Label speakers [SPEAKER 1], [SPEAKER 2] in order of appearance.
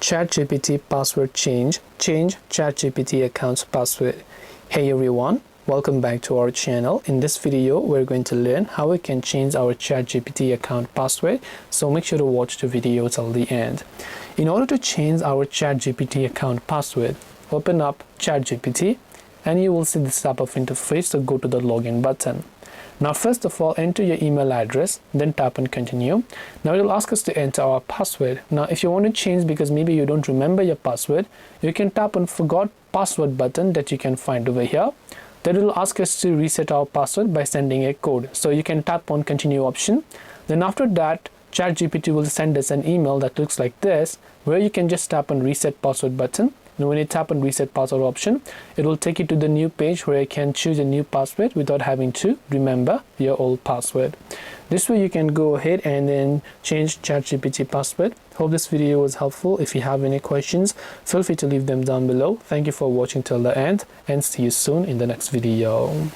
[SPEAKER 1] ChatGPT password change ChatGPT account's password. Hey everyone, welcome back to our channel. In this video we're going to learn how we can change our ChatGPT account password, so make sure to watch the video till the end. In order to change our ChatGPT account password, open up ChatGPT and you will see this type of interface, so go to the login button. Now first of all, enter your email address, then tap on continue. Now it will ask us to enter our password. Now if you want to change because maybe you don't remember your password, you can tap on forgot password button that you can find over here. Then it will ask us to reset our password by sending a code. So you can tap on continue option. Then after that, ChatGPT will send us an email that looks like this, where you can just tap on reset password button. Now when you tap on reset password option, it will take you to the new page where you can choose a new password without having to remember your old password. This way you can go ahead and then change ChatGPT password. Hope this video was helpful. If you have any questions, feel free to leave them down below. Thank you for watching till the end and see you soon in the next video.